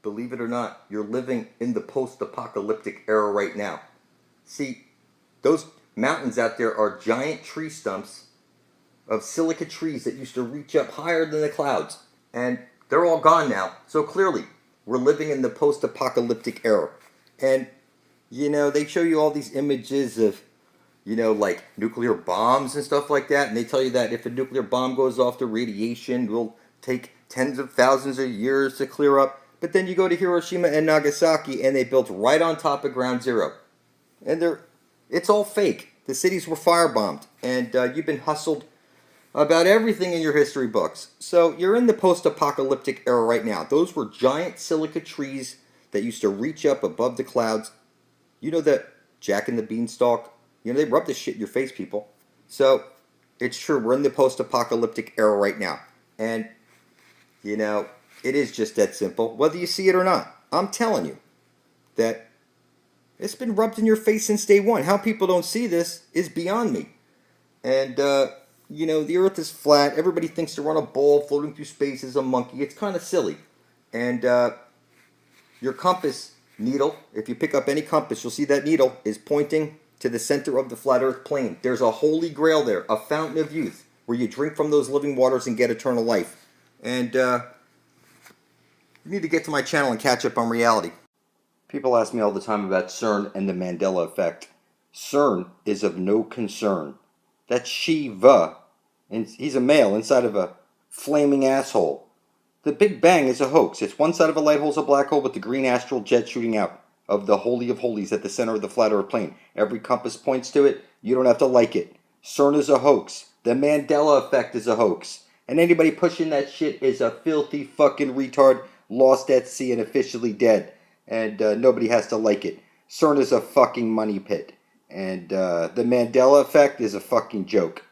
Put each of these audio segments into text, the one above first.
believe it or not, you're living in the post-apocalyptic era right now. See, those mountains out there are giant tree stumps of silica trees that used to reach up higher than the clouds. And they're all gone now. So clearly, we're living in the post-apocalyptic era. And, you know, they show you all these images of, you know, like nuclear bombs and stuff like that. And they tell you that if a nuclear bomb goes off, the radiation will take tens of thousands of years to clear up. But then you go to Hiroshima and Nagasaki and they built right on top of ground zero. And it's all fake. The cities were firebombed. And you've been hustled about everything in your history books. So you're in the post-apocalyptic era right now. Those were giant silica trees that used to reach up above the clouds. You know that Jack and the Beanstalk? You know, they rub this shit in your face, people. So it's true. We're in the post-apocalyptic era right now. And, you know, it is just that simple, whether you see it or not. I'm telling you that it's been rubbed in your face since day one. How people don't see this is beyond me. And, you know, the earth is flat. Everybody thinks they're on a ball floating through space as a monkey. It's kind of silly. And your compass needle, if you pick up any compass, you'll see that needle is pointing to the center of the flat earth plane. There's a holy grail there, a fountain of youth, where you drink from those living waters and get eternal life. And you need to get to my channel and catch up on reality. People ask me all the time about CERN and the Mandela effect. CERN is of no concern. That's Shiva, and he's a male inside of a flaming asshole. The Big Bang is a hoax. It's one side of a light hole is a black hole with the green astral jet shooting out of the Holy of Holies at the center of the flat earth plane. Every compass points to it. You don't have to like it. CERN is a hoax. The Mandela effect is a hoax. And anybody pushing that shit is a filthy fucking retard, lost at sea and officially dead. And nobody has to like it. CERN is a fucking money pit. And the Mandela effect is a fucking joke.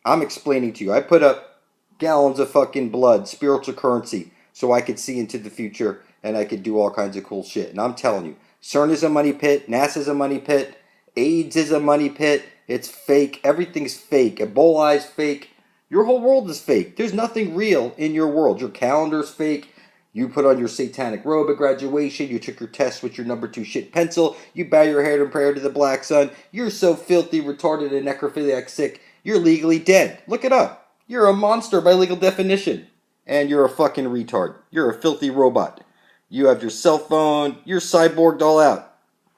I'm explaining to you. I put up gallons of fucking blood, spiritual currency, so I could see into the future and I could do all kinds of cool shit. And I'm telling you, CERN is a money pit. NASA is a money pit. AIDS is a money pit. It's fake. Everything's fake. Ebola is fake. Your whole world is fake. There's nothing real in your world. Your calendar's fake. You put on your satanic robe at graduation. You took your test with your number 2 shit pencil. You bow your head in prayer to the black sun. You're so filthy, retarded, and necrophiliac sick, you're legally dead. Look it up. You're a monster by legal definition. And you're a fucking retard. You're a filthy robot. You have your cell phone. You're cyborged all out.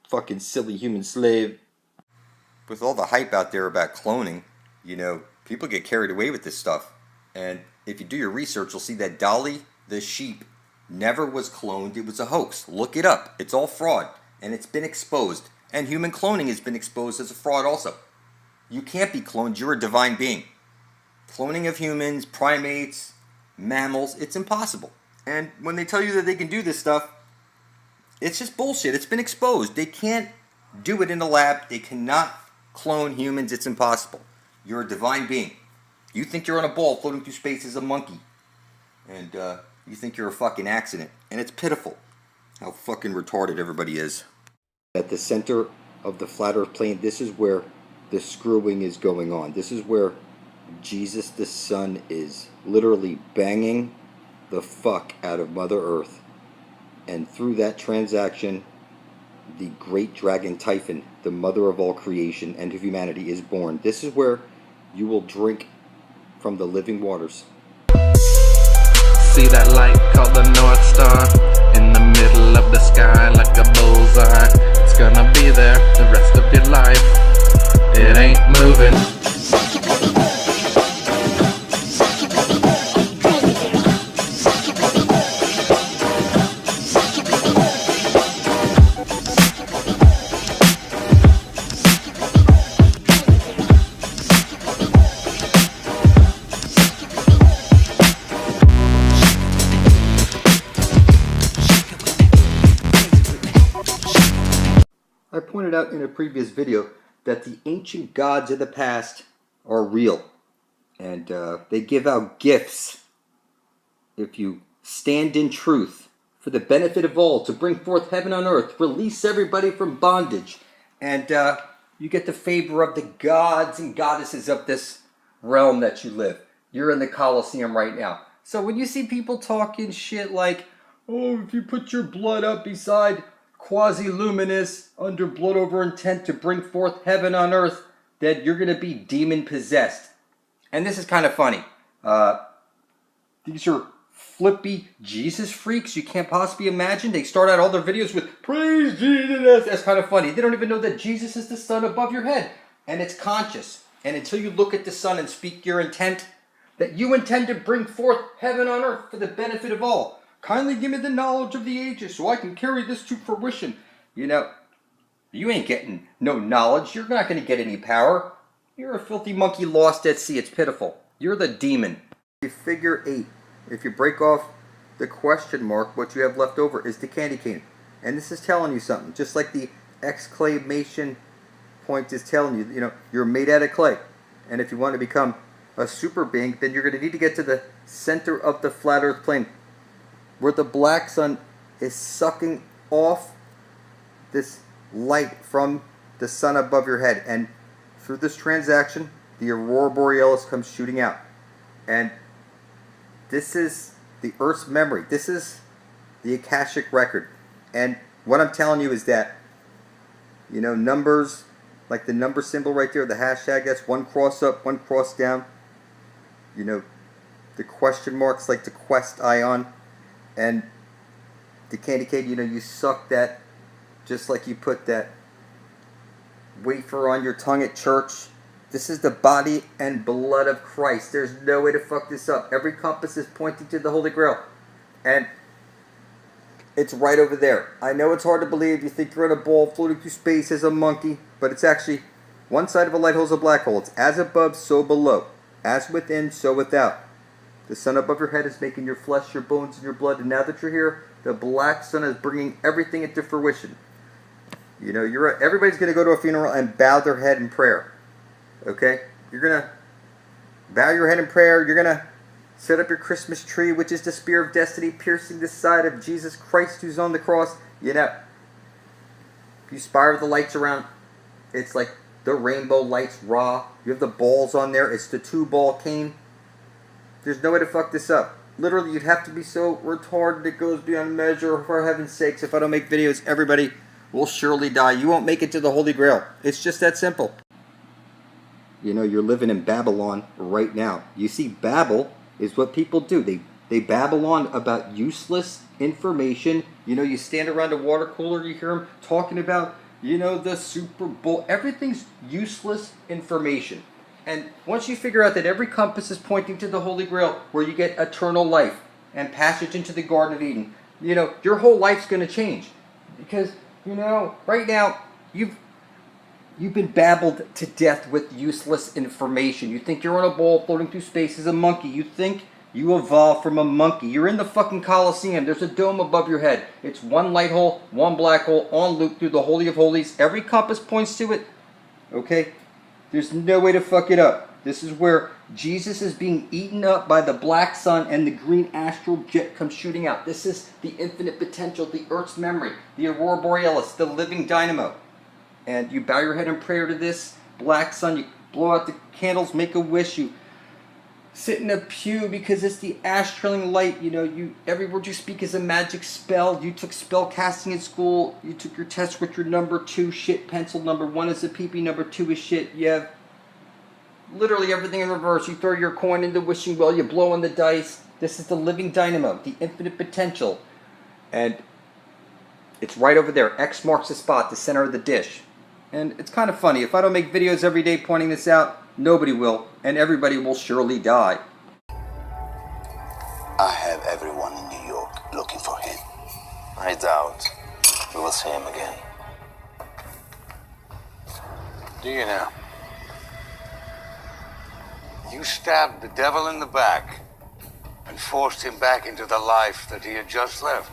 Fucking silly human slave. With all the hype out there about cloning, you know, people get carried away with this stuff. And if you do your research, you'll see that Dolly the sheep never was cloned. It was a hoax. Look it up. It's all fraud. And it's been exposed. And human cloning has been exposed as a fraud also. You can't be cloned. You're a divine being. Cloning of humans, primates, mammals, it's impossible. And when they tell you that they can do this stuff, it's just bullshit. It's been exposed. They can't do it in a lab. They cannot clone humans. It's impossible. You're a divine being. You think you're on a ball floating through space as a monkey. And you think you're a fucking accident. And it's pitiful how fucking retarded everybody is. At the center of the flat earth plane, this is where the screwing is going on. This is where Jesus the Son is literally banging the fuck out of Mother Earth. And through that transaction, the great dragon Typhon, the mother of all creation and of humanity, is born. This is where you will drink from the living waters. See that light called the North Star in the middle of the sky like a bullseye. It's gonna be there the rest of your life. It ain't moving. I pointed out in a previous video that the ancient gods of the past are real. And they give out gifts if you stand in truth for the benefit of all, to bring forth heaven on earth, release everybody from bondage. And you get the favor of the gods and goddesses of this realm that you live. You're in the Colosseum right now. So when you see people talking shit like, oh, if you put your blood up beside quasi-luminous under blood over intent to bring forth heaven on earth, that you're going to be demon possessed. And this is kind of funny. These are flippy Jesus freaks you can't possibly imagine. They start out all their videos with praise Jesus. That's kind of funny. They don't even know that Jesus is the sun above your head. And it's conscious. And until you look at the sun and speak your intent, that you intend to bring forth heaven on earth for the benefit of all. Kindly give me the knowledge of the ages so I can carry this to fruition. You know, you ain't getting no knowledge. You're not going to get any power. You're a filthy monkey lost at sea. It's pitiful. You're the demon. Figure 8. If you break off the question mark, what you have left over is the candy cane. And this is telling you something. Just like the exclamation point is telling you, you know, you're made out of clay. And if you want to become a super being, then you're going to need to get to the center of the flat earth plane, where the black sun is sucking off this light from the sun above your head. And through this transaction, the aurora borealis comes shooting out. And this is the Earth's memory. This is the Akashic record. And what I'm telling you is that, you know, numbers, like the number symbol right there, the hashtag, that's one cross up, one cross down. You know, the question marks like the quest ion. And the candy cane, you know, you suck that just like you put that wafer on your tongue at church. This is the body and blood of Christ. There's no way to fuck this up. Every compass is pointing to the Holy Grail. And it's right over there. I know it's hard to believe. You think you're in a ball floating through space as a monkey. But it's actually one side of a light hole is a black hole. It's as above, so below. As within, so without. The sun above your head is making your flesh, your bones, and your blood. And now that you're here, the black sun is bringing everything into fruition. You know, everybody's going to go to a funeral and bow their head in prayer. Okay? You're going to bow your head in prayer. You're going to set up your Christmas tree, which is the spear of destiny piercing the side of Jesus Christ who's on the cross. You know, if you spiral the lights around, it's like the rainbow lights raw. You have the balls on there. It's the 2-ball cane. There's no way to fuck this up. Literally, you'd have to be so retarded it goes beyond measure. For heaven's sakes, if I don't make videos, everybody will surely die. You won't make it to the Holy Grail. It's just that simple. You know, you're living in Babylon right now. You see, Babel is what people do. They babble on about useless information. You know, you stand around a water cooler, you hear them talking about, you know, the Super Bowl. Everything's useless information. And once you figure out that every compass is pointing to the Holy Grail, where you get eternal life and passage into the Garden of Eden, you know, your whole life's going to change. Because, you know, right now, you've been babbled to death with useless information. You think you're on a ball floating through space as a monkey. You think you evolved from a monkey. You're in the fucking Colosseum. There's a dome above your head. It's one light hole, one black hole, on loop through the Holy of Holies. Every compass points to it. Okay? There's no way to fuck it up. This is where Jesus is being eaten up by the black sun and the green astral jet comes shooting out. This is the infinite potential, the Earth's memory, the aurora borealis, the living dynamo. And you bow your head in prayer to this black sun. You blow out the candles, make a wish. You sit in a pew because it's the astraling light. You know, every word you speak is a magic spell. You took spell casting in school. You took your test with your number 2 shit pencil. Number 1 is a pee-pee. Number 2 is shit. You have literally everything in reverse. You throw your coin in the wishing well. You blow on the dice. This is the living dynamo, the infinite potential. And it's right over there. X marks the spot, the center of the dish. And it's kind of funny. If I don't make videos every day pointing this out, nobody will. And everybody will surely die. I have everyone in New York looking for him. I doubt we will see him again. Do you now? You stabbed the devil in the back and forced him back into the life that he had just left.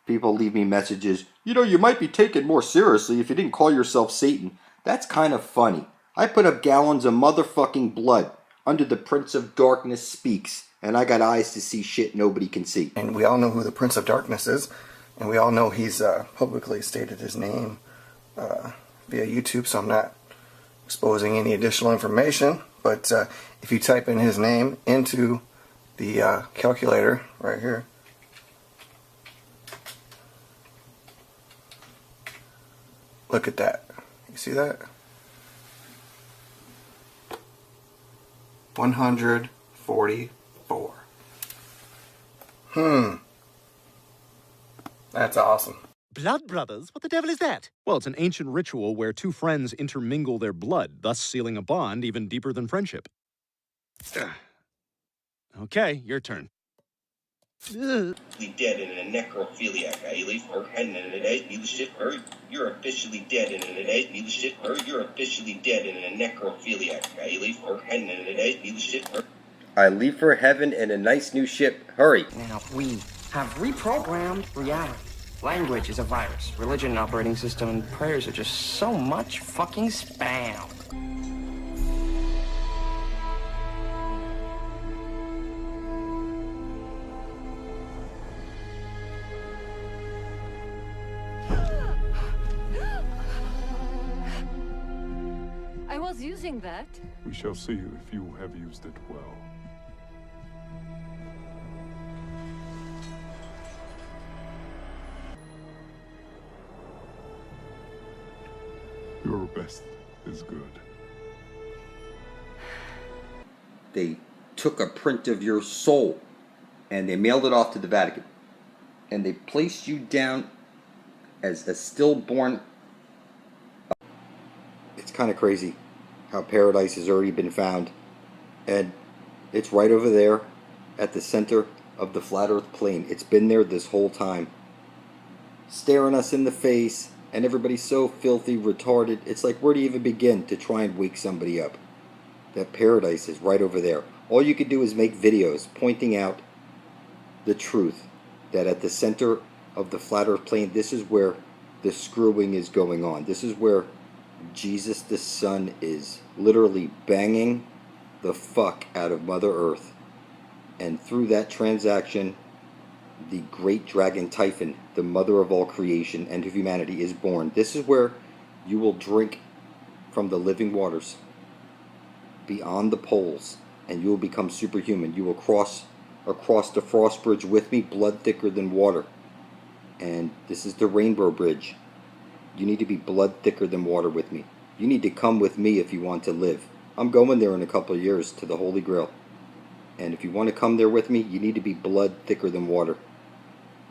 People leave me messages, you know, you might be taken more seriously if you didn't call yourself Satan. That's kind of funny. I put up gallons of motherfucking blood under the Prince of Darkness speaks, and I got eyes to see shit nobody can see. And we all know who the Prince of Darkness is, and we all know he's publicly stated his name via YouTube, so I'm not exposing any additional information. But if you type in his name into the calculator right here, Look at that. You see that? 144. That's awesome. Blood brothers? What the devil is that? Well, it's an ancient ritual where two friends intermingle their blood, thus sealing a bond even deeper than friendship. Okay, your turn. Dead in a necrophiliac. You're officially dead in a You're officially dead in a necrophiliac. I leave for heaven in a nice new ship. Hurry. Now, we have reprogrammed reality. Language is a virus. Religion an operating system, and prayers are just so much fucking spam. I was using that. We shall see if you have used it well. Your best is good. They took a print of your soul and they mailed it off to the Vatican. And they placed you down as a stillborn. It's kind of crazy how paradise has already been found. And it's right over there at the center of the flat earth plane. It's been there this whole time, staring us in the face. And everybody's so filthy retarded. It's like, where do you even begin to try and wake somebody up? That paradise is right over there. All you could do is make videos pointing out the truth, that at the center of the flat earth plane, this is where the screwing is going on. This is where Jesus the Son is literally banging the fuck out of Mother Earth. And through that transaction, the great dragon Typhon, the mother of all creation and of humanity, is born. This is where you will drink from the living waters beyond the poles, and you will become superhuman. You will cross across the frost bridge with me, blood thicker than water. And this is the rainbow bridge. You need to be blood thicker than water with me. You need to come with me if you want to live. I'm going there in a couple of years to the Holy Grail. And if you want to come there with me, you need to be blood thicker than water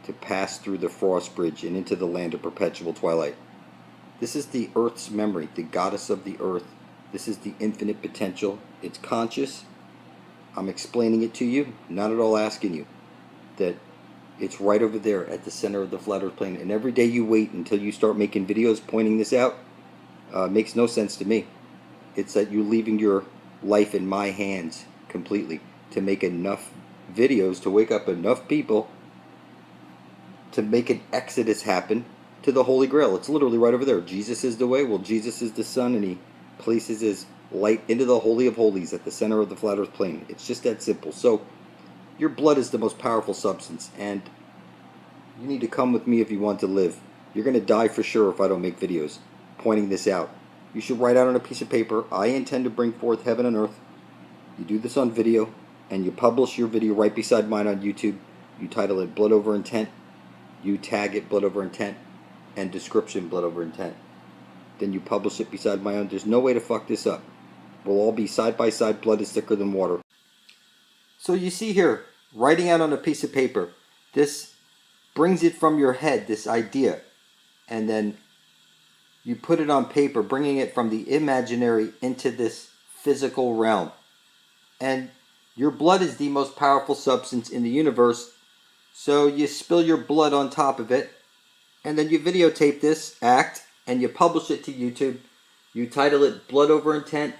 to pass through the frost bridge and into the land of perpetual twilight. This is the earth's memory, the goddess of the earth. This is the infinite potential. It's conscious. I'm explaining it to you, not at all asking you. That it's right over there at the center of the flat earth plane. And every day you wait until you start making videos pointing this out, makes no sense to me. It's that you're leaving your life in my hands completely to make enough videos to wake up enough people to make an exodus happen to the Holy Grail. It's literally right over there. Jesus is the way. Well, Jesus is the Son, and he places his light into the Holy of Holies at the center of the flat earth plane. It's just that simple. So your blood is the most powerful substance, and you need to come with me if you want to live. You're going to die for sure if I don't make videos pointing this out. You should write out on a piece of paper, I intend to bring forth heaven and earth. You do this on video, and you publish your video right beside mine on YouTube. You title it Blood Over Intent. You tag it Blood Over Intent, and description Blood Over Intent. Then you publish it beside my own. There's no way to fuck this up. We'll all be side by side. Blood is thicker than water. So you see here, writing out on a piece of paper, this brings it from your head, this idea, and then you put it on paper, bringing it from the imaginary into this physical realm. And your blood is the most powerful substance in the universe. So you spill your blood on top of it, and then you videotape this act, and you publish it to YouTube. You title it Blood Over Intent,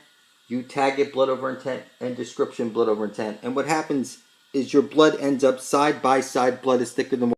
you tag it Blood Over Intent, and description Blood Over Intent. And what happens is your blood ends up side by side. Blood is thicker than water.